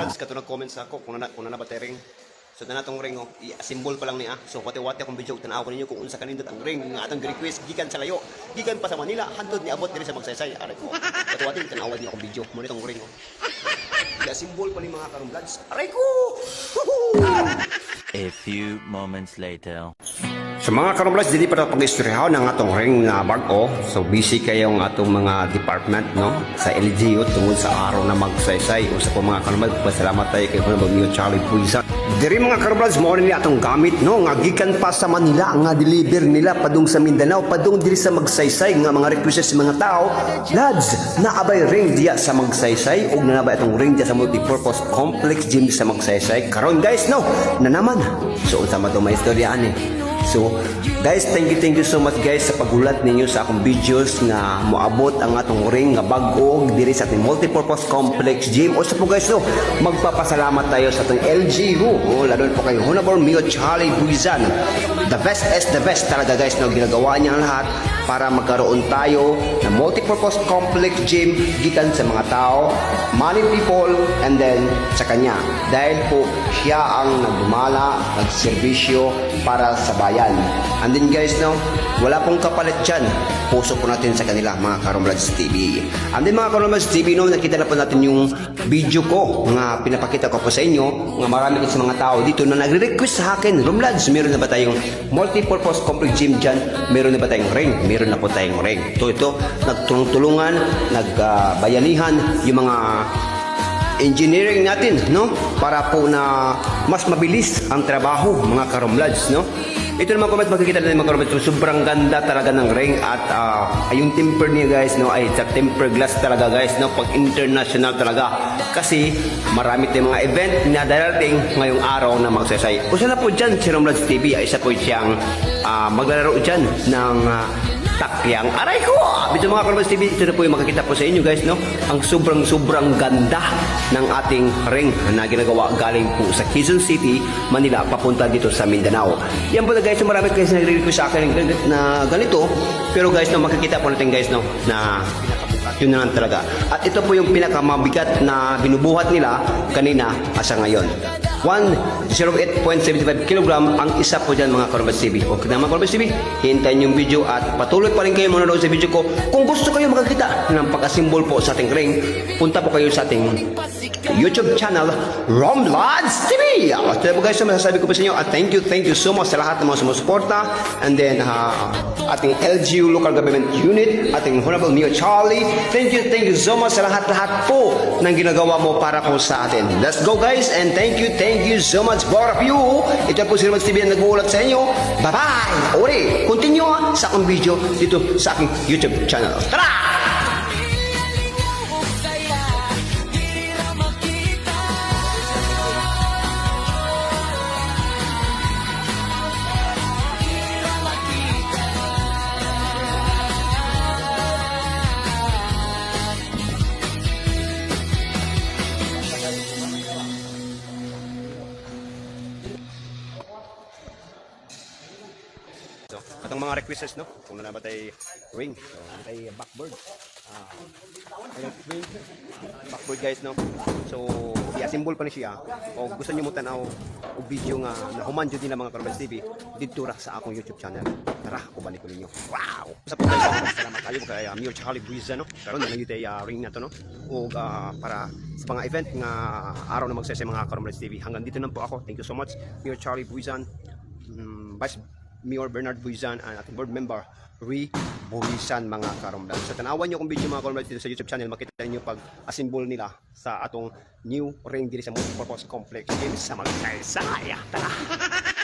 Lads, kato nag-comment sa ako kung na ba ring. So na natong ring i-assemble pa lang niya. So wati-wati akong video tanaw ninyo kung unsa kanindot ang ring nga atong request gikan sa layo. Gikan pa sa Manila, hantod ni abot diri sa Magsaysay. Aray ko. Wati-wati tanaw din akong video. Mo nitong ring. I-assemble pa ni mga karong lads. Aray ko. A few moments later. So mga karoblas, dili pa na pag-istoryahan ng atong ring na bag-o. So busy kayong atong mga department no sa LGU tungod sa araw na magsaysay. Usa po mga karoblas, pasalamat tayo kay Honorable Mayor Charlie Puisa. Diri mga karoblas, mo ni atong gamit no nga gikan pa sa Manila nga deliver nila padung sa Mindanao, padung diri sa magsaysay nga mga request sa mga tao. Lads, naabay ring diya sa magsaysay ug nanabay atong ring diya sa multipurpose complex gym sa magsaysay. Karon guys no, na naman. So unsa man to may istorya ani. So, guys, thank you so much guys sa pagulat ninyo sa akong videos nga moabot ang atong ring nga bag-o diri sa ating multipurpose complex gym. O sa po guys, no, magpapasalamat tayo sa atong LGU. O, lalo po kay Honorable Mayor Charlie Buizan. The best is the best talaga guys, no, ginagawa niya ang lahat para magkaroon tayo ng multipurpose complex gym gikan sa mga tao, money people, and then sa kanya. Dahil po siya ang nagdumala, nagserbisyo para sa bayan. And then guys, no, wala pong kapalit dyan. Puso po natin sa kanila, mga Karomlads TV. And then mga Karomlads TV, no, nakita na po natin yung video ko nga pinapakita ko po sa inyo nga marami kasi mga tao dito na nagre-request sa akin, Romlads, meron na ba tayong multipurpose complex gym dyan? Meron na ba tayong ring? Meron na po tayong ring. Ito, nagtulong-tulungan, nagbayanihan yung mga engineering natin, no? Para po na mas mabilis ang trabaho, mga Karomlads, no? Ito naman comment, makikita natin mga Karomlads, sobrang ganda talaga ng ring at yung temper niya guys, no, ay sa temper glass talaga guys, no, pag international talaga. Kasi marami tayong mga event na darating ngayong araw na magsaysay. Usa na po dyan si Romlads TV, isa po siyang maglalaro dyan ng takyang. Aray ko! Ito mga Karomlads TV, ito na po yung makikita po sa inyo guys, no? Ang sobrang ganda ng ating ring na ginagawa galing po sa Quezon City, Manila, papunta dito sa Mindanao. Yan po na guys, so marami kayo nagre-request sa akin na ganito. Pero guys, no, makikita po natin guys, no, na yun na lang talaga. At ito po yung pinakamabigat na binubuhat nila kanina asa ngayon. 108.75 kg ang isa po dyan mga Karomlads TV. Okay na mga Karomlads TV, hintayin yung video at patuloy pa rin kayo manonood sa video ko. Kung gusto kayo makakita ng pag-asimbol po sa ating ring, punta po kayo sa ating YouTube channel, Romlads TV. Ito po guys, masasabi ko po sa inyo at thank you so much sa lahat ng mga sumusuporta. And then ating LGU Local Government Unit, ating Honorable Mayor Charlie, thank you so much sa lahat po ng ginagawa mo para po sa atin. Let's go guys, and thank you so much for of you. Ito po si Romlads TV na nag-uulat sa inyo. Bye-bye! Uri, continue sa akong video dito sa aking YouTube channel. Tara! So, atong mga requests, no? Kung na ba tayo ring, so tayo backboard. Ring, backboard guys, no? So, i-assemble pa ni siya. O gusto niyo mo tanaw o video nga nahuman jud din mga Karomlads TV dito ra sa akong YouTube channel. Tara, ubalik ko ninyo. Wow! Sa po guys, salamat kayo kay Mayor Charlie Buizan, no? Karon na lang yung ring na to, no? O para sa mga event nga araw na magsaysay mga Karomlads TV. Hanggang dito na po ako. Thank you so much, Mayor Charlie Buizan. Vice Mayor Bernard Buizan and ating board member Rui Buizan mga Karomlads. So tanawan nyo kung video mga Karomlads dito sa YouTube channel, makita nyo pag-assemble nila sa atong new ring diri sa multipurpose complex sa Magsaysay. Tara!